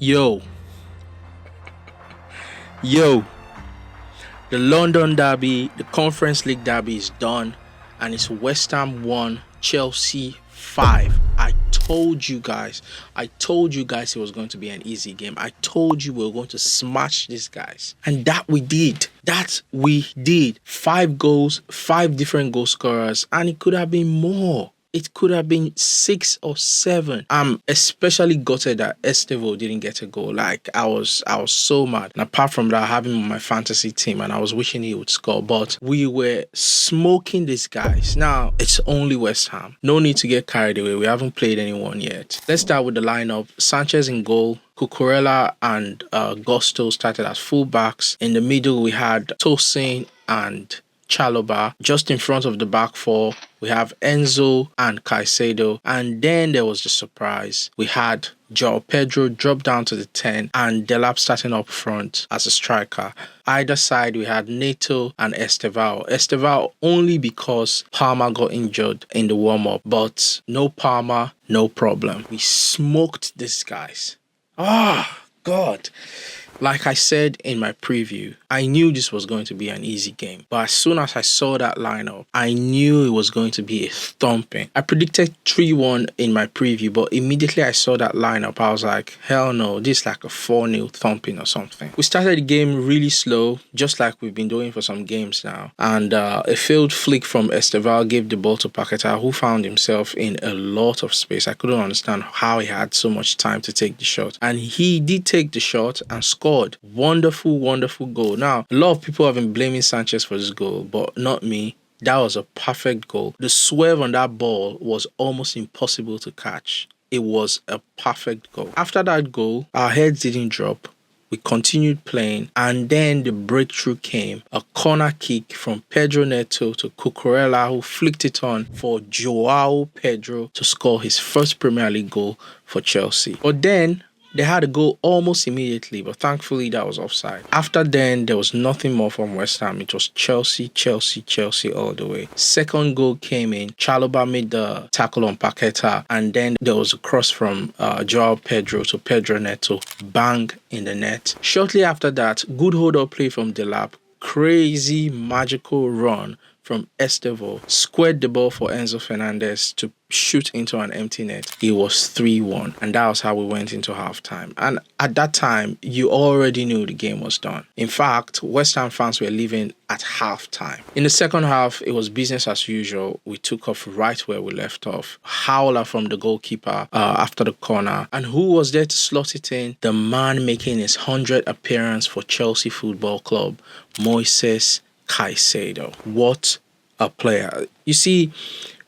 Yo, yo, the London Derby, the Conference League Derby is done, and it's West Ham 1, Chelsea 5. I told you guys it was going to be an easy game. I told you we were going to smash these guys. And that we did. 5 goals, 5 different goal scorers, and it could have been more. It could have been 6 or 7. I'm especially gutted that Estevo didn't get a goal. Like I was so mad. And apart from that, I have him on my fantasy team and I was wishing he would score. But we were smoking these guys. Now it's only West Ham. No need to get carried away. We haven't played anyone yet. Let's start with the lineup. Sanchez in goal. Cucurella and Gusto started as fullbacks. In the middle, we had Tosin and Chalobah. Just in front of the back four, we have Enzo and Caicedo. And then there was the surprise. We had João Pedro drop down to the 10 and Delap starting up front as a striker. Either side, we had Neto and Estevao. Estevao only because Palmer got injured in the warm-up. But no Palmer, no problem. We smoked these guys. God. Like I said in my preview, I knew this was going to be an easy game. But as soon as I saw that lineup, I knew it was going to be a thumping. I predicted 3-1 in my preview, but immediately I saw that lineup, I was like, hell no, this is like a 4-0 thumping or something. We started the game really slow, just like we've been doing for some games now. And a failed flick from Esteval gave the ball to Paqueta, who found himself in a lot of space. I couldn't understand how he had so much time to take the shot. And he did take the shot and scored. Wonderful, wonderful goal. Now, a lot of people have been blaming Sanchez for this goal, but not me. That was a perfect goal. The swerve on that ball was almost impossible to catch. It was a perfect goal. After that goal, our heads didn't drop. We continued playing, and then the breakthrough came. A corner kick from Pedro Neto to Cucurella, who flicked it on for João Pedro to score his first Premier League goal for Chelsea. But then they had a goal almost immediately, but thankfully that was offside. After then, there was nothing more from West Ham. It was Chelsea, Chelsea, Chelsea all the way. Second goal came in. Chalobah made the tackle on Paqueta, and then there was a cross from João Pedro to Pedro Neto. Bang in the net. Shortly after that, good hold-up play from Delap. Crazy, magical run from Estevo, squared the ball for Enzo Fernandez to shoot into an empty net. It was 3-1, and that was how we went into halftime. And at that time, you already knew the game was done. In fact, West Ham fans were leaving at halftime. In the second half, it was business as usual. We took off right where we left off. Howler from the goalkeeper after the corner. And who was there to slot it in? The man making his 100th appearance for Chelsea Football Club, Moises Caicedo. What a player. You see,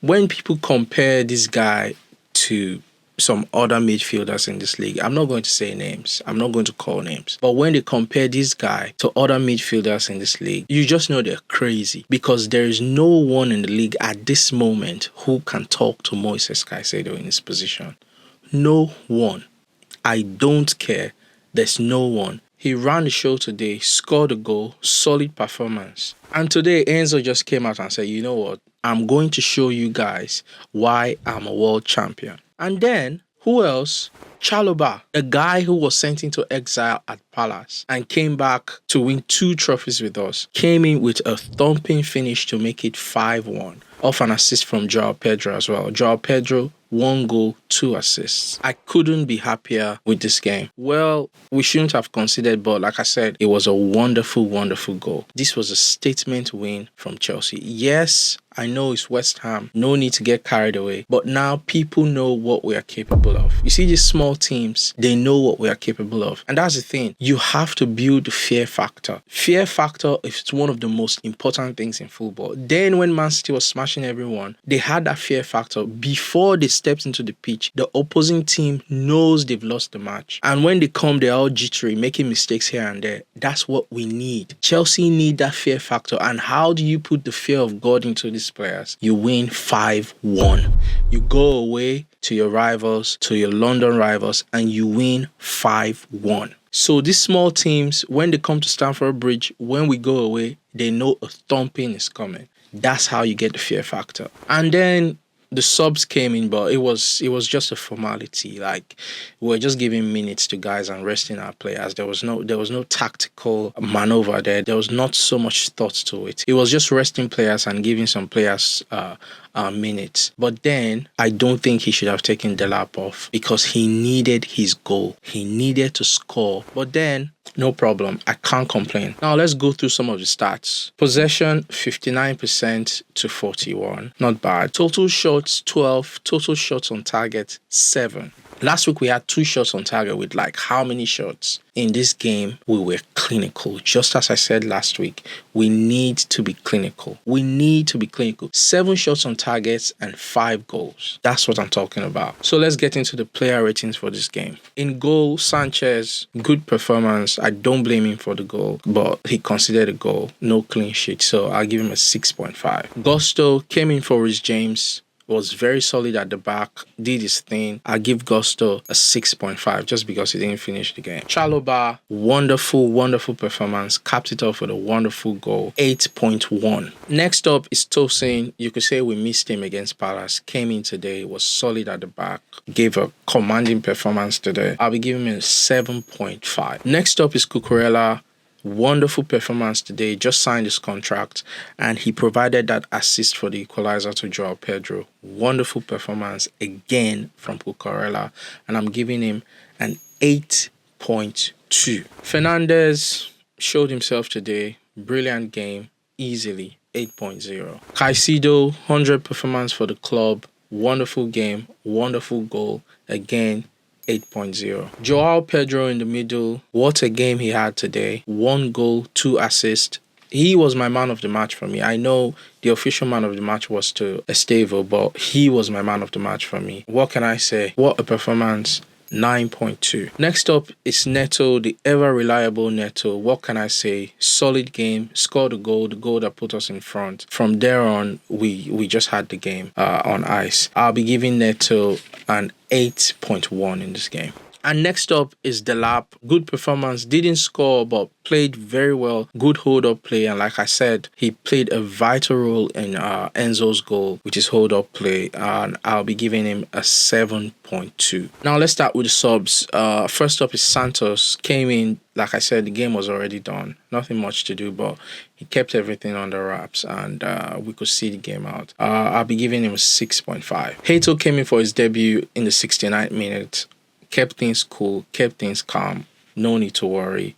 when people compare this guy to some other midfielders in this league, I'm not going to say names, I'm not going to call names, but when they compare this guy to other midfielders in this league, you just know they're crazy, because there is no one in the league at this moment who can talk to Moises Caicedo in his position. No one. I don't care. There's no one. He ran the show today, scored a goal, solid performance. And today, Enzo just came out and said, you know what? I'm going to show you guys why I'm a world champion. And then, who else? Chalobah, a guy who was sent into exile at Palace and came back to win 2 trophies with us, came in with a thumping finish to make it 5-1. Off an assist from João Pedro as well. João Pedro, 1 goal, 2 assists. I couldn't be happier with this game. Well, we shouldn't have conceded, but like I said, it was a wonderful, wonderful goal. This was a statement win from Chelsea. Yes, I know it's West Ham. No need to get carried away. But now people know what we are capable of. You see, these small teams, they know what we are capable of. And that's the thing. You have to build the fear factor. Fear factor is one of the most important things in football. Then when Man City was smashing everyone, they had that fear factor. Before they stepped into the pitch, the opposing team knows they've lost the match. And when they come, they're all jittery, making mistakes here and there. That's what we need. Chelsea need that fear factor. And how do you put the fear of God into these players? You win 5-1. You go away to your rivals, to your London rivals, and you win 5-1. So these small teams, when they come to Stamford Bridge, when we go away, they know a thumping is coming. That's how you get the fear factor. And then the subs came in, but it was just a formality. Like, we were just giving minutes to guys and resting our players. There was no tactical maneuver there. There was not so much thought to it. It was just resting players and giving some players minutes. But then I don't think he should have taken Delap off because he needed his goal. He needed to score. But then no problem. I can't complain. Now let's go through some of the stats. Possession 59% to 41. Not bad. Total shots 12. Total shots on target 7. Last week we had 2 shots on target with like how many shots? In this game, we were clinical. Just as I said last week, we need to be clinical. 7 shots on targets and 5 goals. That's what I'm talking about. So let's get into the player ratings for this game. In goal, Sanchez, good performance. I don't blame him for the goal, but he considered a goal. No clean sheet. So I'll give him a 6.5. Gusto came in for Reece James. Was very solid at the back, did his thing. I give Gusto a 6.5 just because he didn't finish the game. Chalobah, wonderful performance. Capped it off with a wonderful goal, 8.1. Next up is Tosin. You could say we missed him against Palace. Came in today, was solid at the back, gave a commanding performance today. I'll be giving him a 7.5. Next up is Cucurella. Wonderful performance today, just signed his contract and he provided that assist for the equalizer to Joao Pedro. Wonderful performance again from Cucurella and I'm giving him an 8.2. Fernandes showed himself today, brilliant game, easily 8.0. Caicedo, 100 performance for the club, wonderful game, wonderful goal, again 8.0. Joao Pedro in the middle. What a game he had today. 1 goal, 2 assists. He was my man of the match for me. I know the official man of the match was to Estevao, but he was my man of the match for me. What can I say? What a performance. 9.2. Next up is Neto, the ever reliable Neto. What can I say? Solid game, scored the goal that put us in front. From there on, we just had the game on ice. I'll be giving Neto an 8.1 in this game. And next up is Delap. Good performance, didn't score but played very well. Good hold-up play, and like I said, he played a vital role in Enzo's goal, which is hold-up play, and I'll be giving him a 7.2. Now let's start with the subs. First up is Santos. Came in, like I said, the game was already done. Nothing much to do, but he kept everything under wraps and we could see the game out. I'll be giving him a 6.5. Hato came in for his debut in the 69th minute. Kept things cool, kept things calm, no need to worry,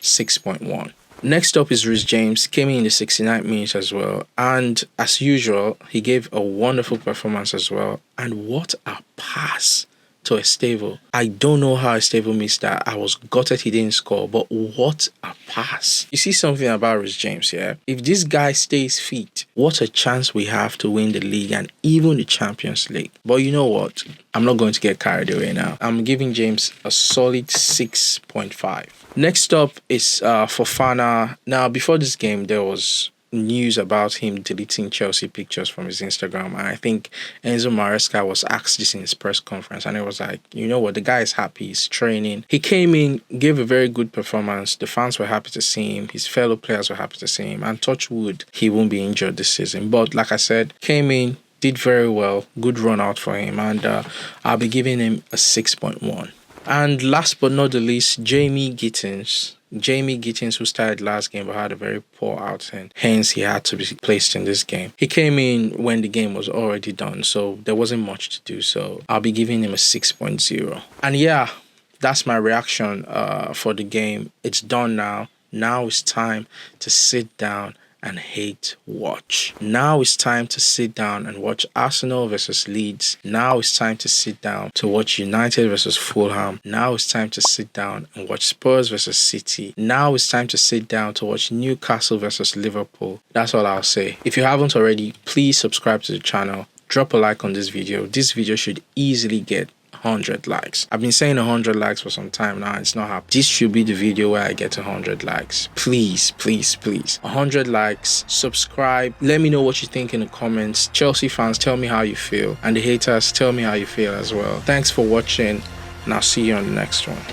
6.1. Next up is Reece James, came in the 69th minute as well, and as usual, he gave a wonderful performance as well, and what a pass to Estevao. I don't know how Estevao missed that. I was gutted he didn't score, but what a pass. You see something about Reece James here? If this guy stays fit, what a chance we have to win the league and even the Champions League. But you know what? I'm not going to get carried away now. I'm giving James a solid 6.5. Next up is Fofana. Now, before this game, there was news about him deleting Chelsea pictures from his Instagram, and I think Enzo Maresca was asked this in his press conference, and it was like, you know what, the guy is happy, he's training. He came in, gave a very good performance. The fans were happy to see him, his fellow players were happy to see him, and touch wood, he won't be injured this season. But like I said, came in, did very well, good run out for him, and I'll be giving him a 6.1. And last but not the least, Jamie Gittins, who started last game but had a very poor outing. Hence, he had to be placed in this game. He came in when the game was already done, so there wasn't much to do. So I'll be giving him a 6.0. And yeah, that's my reaction for the game. It's done now. Now it's time to sit down and hate watch. Now it's time to sit down and watch Arsenal versus Leeds. Now it's time to sit down to watch United versus Fulham. Now it's time to sit down and watch Spurs versus City. Now it's time to sit down to watch Newcastle versus Liverpool. That's all I'll say. If you haven't already, please subscribe to the channel. Drop a like on this video. This video should easily get 100 likes. I've been saying 100 likes for some time now. It's not happening. This should be the video where I get 100 likes. Please, please, please. 100 likes. Subscribe. Let me know what you think in the comments. Chelsea fans, tell me how you feel. And the haters, tell me how you feel as well. Thanks for watching, and I'll see you on the next one.